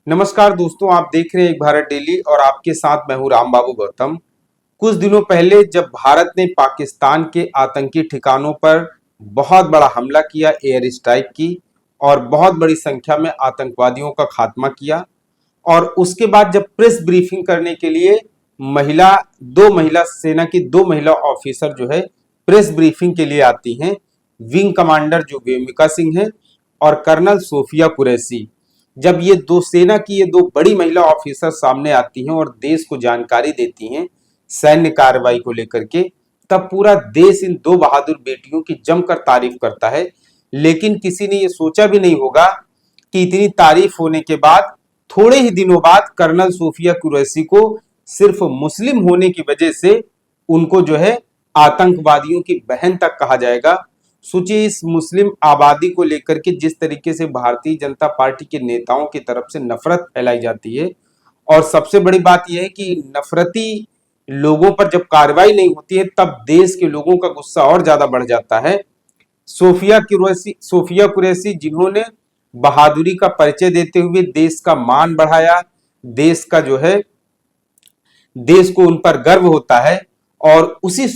नमस्कार दोस्तों, आप देख रहे हैं एक भारत डेली और आपके साथ मैं हूं रामबाबू गौतम। कुछ दिनों पहले जब भारत ने पाकिस्तान के आतंकी ठिकानों पर बहुत बड़ा हमला किया, एयर स्ट्राइक की और बहुत बड़ी संख्या में आतंकवादियों का खात्मा किया, और उसके बाद जब प्रेस ब्रीफिंग करने के लिए दो महिला सेना की दो महिला ऑफिसर जो है प्रेस ब्रीफिंग के लिए आती हैं, विंग कमांडर जो वेमिका सिंह है और कर्नल सोफिया कुरैशी। जब ये दो सेना की ये दो बड़ी महिला ऑफिसर सामने आती हैं और देश को जानकारी देती हैं सैन्य कार्रवाई को लेकर के, तब पूरा देश इन दो बहादुर बेटियों की जमकर तारीफ करता है। लेकिन किसी ने ये सोचा भी नहीं होगा कि इतनी तारीफ होने के बाद थोड़े ही दिनों बाद कर्नल सोफिया कुरैशी को सिर्फ मुस्लिम होने की वजह से उनको जो है आतंकवादियों की बहन तक कहा जाएगा। सोचिए, इस मुस्लिम आबादी को लेकर के जिस तरीके से भारतीय जनता पार्टी के नेताओं की तरफ से नफरत फैलाई जाती है, और सबसे बड़ी बात यह है कि नफरती लोगों पर जब कार्रवाई नहीं होती है तब देश के लोगों का गुस्सा और ज्यादा बढ़ जाता है। सोफिया कुरैशी जिन्होंने बहादुरी का परिचय देते हुए देश का मान बढ़ाया, देश का जो है देश को उन पर गर्व होता है, और उन्हीं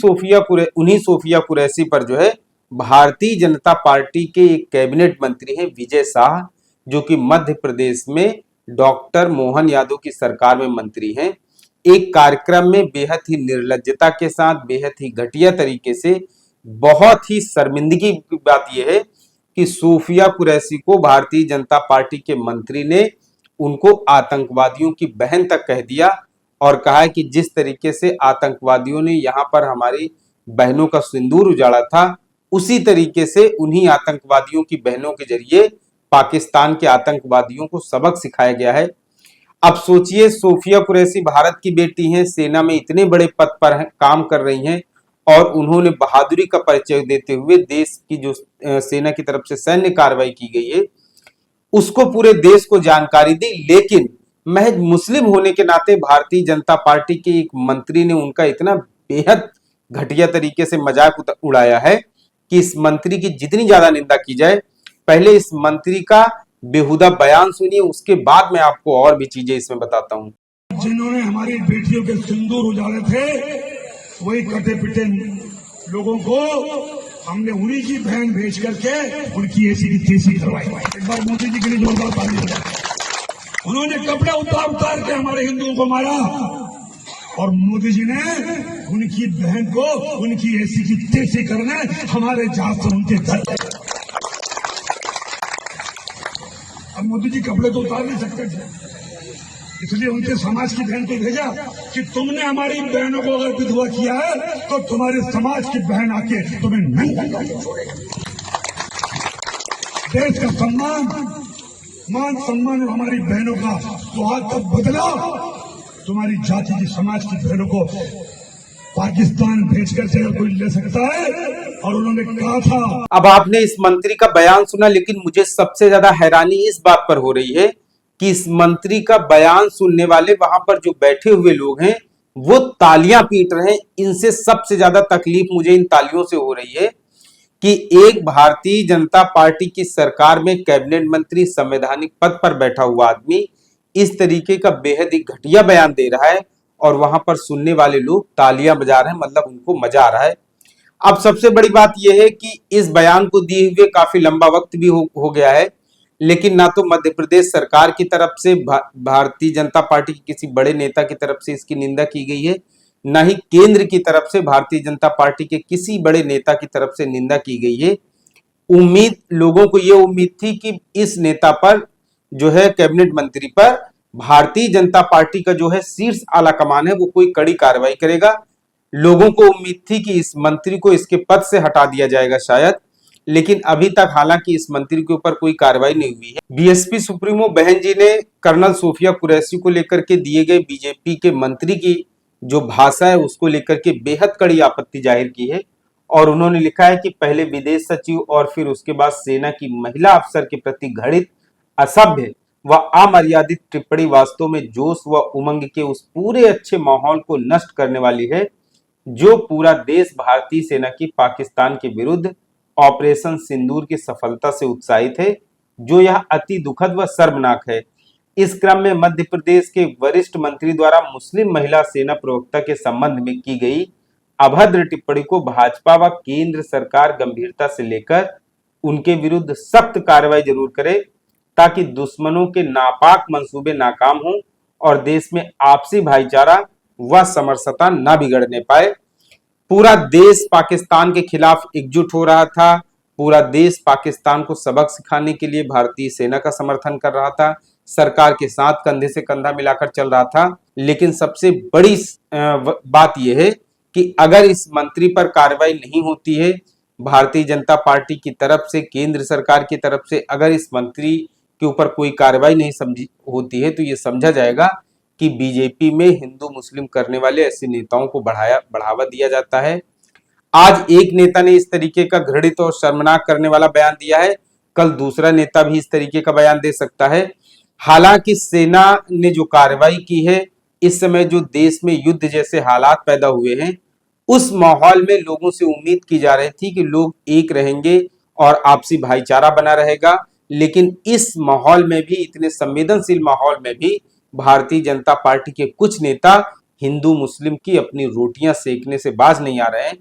सोफिया कुरैशी पर जो है भारतीय जनता पार्टी के एक कैबिनेट मंत्री हैं विजय शाह, जो कि मध्य प्रदेश में डॉक्टर मोहन यादव की सरकार में मंत्री हैं। एक कार्यक्रम में बेहद ही निर्लज्जता के साथ, बेहद ही घटिया तरीके से, बहुत ही शर्मिंदगी की बात यह है कि सोफिया कुरैशी को भारतीय जनता पार्टी के मंत्री ने उनको आतंकवादियों की बहन तक कह दिया और कहा है कि जिस तरीके से आतंकवादियों ने यहाँ पर हमारी बहनों का सिंदूर उजाड़ा था, उसी तरीके से उन्हीं आतंकवादियों की बहनों के जरिए पाकिस्तान के आतंकवादियों को सबक सिखाया गया है। अब सोचिए, सोफिया कुरैशी भारत की बेटी हैं, सेना में इतने बड़े पद पर काम कर रही हैं, और उन्होंने बहादुरी का परिचय देते हुए देश की जो सेना की तरफ से सैन्य कार्रवाई की गई है उसको पूरे देश को जानकारी दी। लेकिन महज मुस्लिम होने के नाते भारतीय जनता पार्टी के एक मंत्री ने उनका इतना बेहद घटिया तरीके से मजाक उड़ाया है कि इस मंत्री की जितनी ज्यादा निंदा की जाए, पहले इस मंत्री का बेहुदा बयान सुनिए, उसके बाद मैं आपको और भी चीजें इसमें बताता हूं। जिन्होंने हमारी बेटियों के सिंदूर उजाड़े थे, वही कटे पिटे लोगों को हमने उन्हीं की बहन भेज करके उनकी ऐसी की तैसी करवाई। एक बार मोदी जी के लिए जोरदार ताली हो जाए। उन्होंने कपड़े उतार के हमारे हिंदुओं को मारा, और मोदी जी ने उनकी बहन को उनकी ऐसी की तैसी करने हमारे जहाज से उनके घर। अब मोदी जी कपड़े तो उतार नहीं सकते थे, इसलिए उनके समाज की बहन को भेजा कि तुमने हमारी बहनों को अगर विधवा किया है तो तुम्हारे समाज की बहन आके तुम्हें नंगा करके छोड़ेगी। देश का सम्मान, मान सम्मान और हमारी बहनों का स्वाद का बदला तुम्हारी जाति की समाज की बहनों को पाकिस्तान भेजकर जगह कोई ले सकता है। और उन्होंने कहा था। अब आपने इस मंत्री का बयान सुना, लेकिन मुझे सबसे ज्यादा हैरानी इस बात पर हो रही है कि इस मंत्री का बयान सुनने वाले वहां पर जो बैठे हुए लोग हैं वो तालियां पीट रहे हैं। इनसे सबसे ज्यादा तकलीफ मुझे इन तालियों से हो रही है कि एक भारतीय जनता पार्टी की सरकार में कैबिनेट मंत्री, संवैधानिक पद पर बैठा हुआ आदमी इस तरीके का बेहद ही घटिया बयान दे रहा है, और वहां पर सुनने वाले लोग तालियां बजा रहे हैं, मतलब उनको मजा आ रहा है। अब सबसे बड़ी बात यह है कि इस बयान को दिए हुए काफी लंबा वक्त भी हो गया है, लेकिन ना तो मध्य प्रदेश सरकार की तरफ से भारतीय जनता पार्टी के किसी बड़े नेता की तरफ से इसकी निंदा की गई है, ना ही केंद्र की तरफ से भारतीय जनता पार्टी के किसी बड़े नेता की तरफ से निंदा की गई है। लोगों को यह उम्मीद थी कि इस नेता पर जो है, कैबिनेट मंत्री पर, भारतीय जनता पार्टी का जो है शीर्ष आला कमान है वो कोई कड़ी कार्रवाई करेगा। लोगों को उम्मीद थी कि इस मंत्री को इसके पद से हटा दिया जाएगा शायद, लेकिन अभी तक हालांकि इस मंत्री के ऊपर कोई कार्रवाई नहीं हुई है। बीएसपी सुप्रीमो बहन जी ने कर्नल सोफिया कुरैशी को लेकर के दिए गए बीजेपी के मंत्री की जो भाषा है उसको लेकर के बेहद कड़ी आपत्ति जाहिर की है, और उन्होंने लिखा है कि पहले विदेश सचिव और फिर उसके बाद सेना की महिला अफसर के प्रति घृणित, असभ्य व अमर्यादित टिप्पणी वास्तव में जोश व उमंग के उस पूरे अच्छे माहौल को नष्ट करने वाली है जो पूरा देश भारतीय सेना की पाकिस्तान के विरुद्ध ऑपरेशन सिंदूर की सफलता से उत्साहित है। जो यह अति दुखद व शर्मनाक है। इस क्रम में मध्य प्रदेश के वरिष्ठ मंत्री द्वारा मुस्लिम महिला सेना प्रवक्ता के संबंध में की गई अभद्र टिप्पणी को भाजपा व केंद्र सरकार गंभीरता से लेकर उनके विरुद्ध सख्त कार्रवाई जरूर करे, ताकि दुश्मनों के नापाक मंसूबे नाकाम हों और देश में आपसी भाईचारा व समरसता न बिगड़ने पाए। पूरा देश पाकिस्तान के खिलाफ एकजुट हो रहा था। पूरा देश पाकिस्तान को सबक सिखाने के लिए भारतीय सेना का समर्थन कर रहा था, सरकार के साथ कंधे से कंधा मिलाकर चल रहा था। लेकिन सबसे बड़ी बात यह है कि अगर इस मंत्री पर कार्रवाई नहीं होती है, भारतीय जनता पार्टी की तरफ से, केंद्र सरकार की तरफ से अगर इस मंत्री के ऊपर कोई कार्रवाई नहीं समझी होती है, तो ये समझा जाएगा कि बीजेपी में हिंदू मुस्लिम करने वाले ऐसे नेताओं को बढ़ावा दिया जाता है। आज एक नेता ने इस तरीके का घृणित और शर्मनाक करने वाला बयान दिया है, कल दूसरा नेता भी इस तरीके का बयान दे सकता है। हालांकि सेना ने जो कार्रवाई की है, इस समय जो देश में युद्ध जैसे हालात पैदा हुए हैं, उस माहौल में लोगों से उम्मीद की जा रही थी कि लोग एक रहेंगे और आपसी भाईचारा बना रहेगा। लेकिन इस माहौल में भी, इतने संवेदनशील माहौल में भी भारतीय जनता पार्टी के कुछ नेता हिंदू मुस्लिम की अपनी रोटियां सेकने से बाज नहीं आ रहे हैं।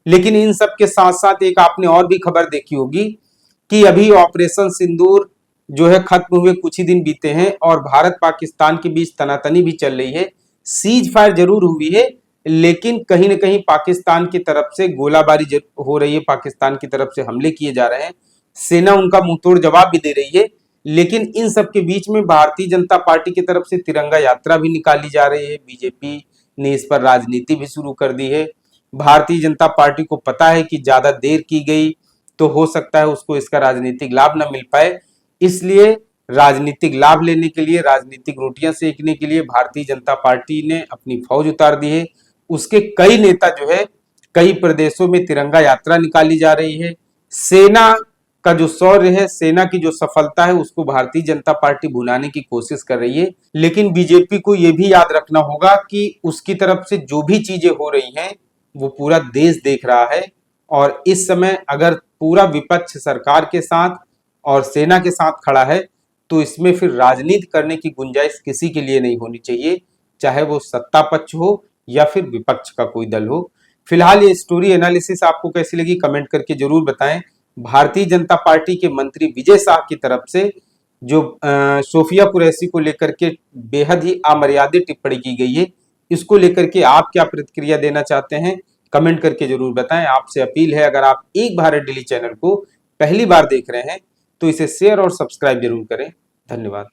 लेकिन इन सब के साथ साथ एक आपने और भी खबर देखी होगी कि अभी ऑपरेशन सिंदूर जो है खत्म हुए कुछ ही दिन बीते हैं और भारत पाकिस्तान के बीच तनातनी भी चल रही है। सीज फायर जरूर हुई है, लेकिन कहीं ना कहीं पाकिस्तान की तरफ से गोलाबारी हो रही है, पाकिस्तान की तरफ से हमले किए जा रहे हैं, सेना उनका मुंहतोड़ जवाब भी दे रही है। लेकिन इन सब के बीच में भारतीय जनता पार्टी की तरफ से तिरंगा यात्रा भी निकाली जा रही है। बीजेपी ने इस पर राजनीति भी शुरू कर दी है। भारतीय जनता पार्टी को पता है कि ज्यादा देर की गई तो हो सकता है उसको इसका राजनीतिक लाभ न मिल पाए, इसलिए राजनीतिक लाभ लेने के लिए, राजनीतिक रोटियां सेकने के लिए भारतीय जनता पार्टी ने अपनी फौज उतार दी है। उसके कई नेता जो है, कई प्रदेशों में तिरंगा यात्रा निकाली जा रही है। सेना का जो शौर्य है, सेना की जो सफलता है, उसको भारतीय जनता पार्टी भुनाने की कोशिश कर रही है। लेकिन बीजेपी को यह भी याद रखना होगा कि उसकी तरफ से जो भी चीजें हो रही हैं वो पूरा देश देख रहा है। और इस समय अगर पूरा विपक्ष सरकार के साथ और सेना के साथ खड़ा है, तो इसमें फिर राजनीति करने की गुंजाइश किसी के लिए नहीं होनी चाहिए, चाहे वो सत्ता पक्ष हो या फिर विपक्ष का कोई दल हो। फिलहाल ये स्टोरी एनालिसिस आपको कैसी लगी कमेंट करके जरूर बताएं। भारतीय जनता पार्टी के मंत्री विजय शाह की तरफ से जो सोफिया कुरैशी को लेकर के बेहद ही अमर्यादित टिप्पणी की गई है, इसको लेकर के आप क्या प्रतिक्रिया देना चाहते हैं कमेंट करके जरूर बताएं। आपसे अपील है, अगर आप एक भारत डेली चैनल को पहली बार देख रहे हैं तो इसे शेयर और सब्सक्राइब जरूर करें। धन्यवाद।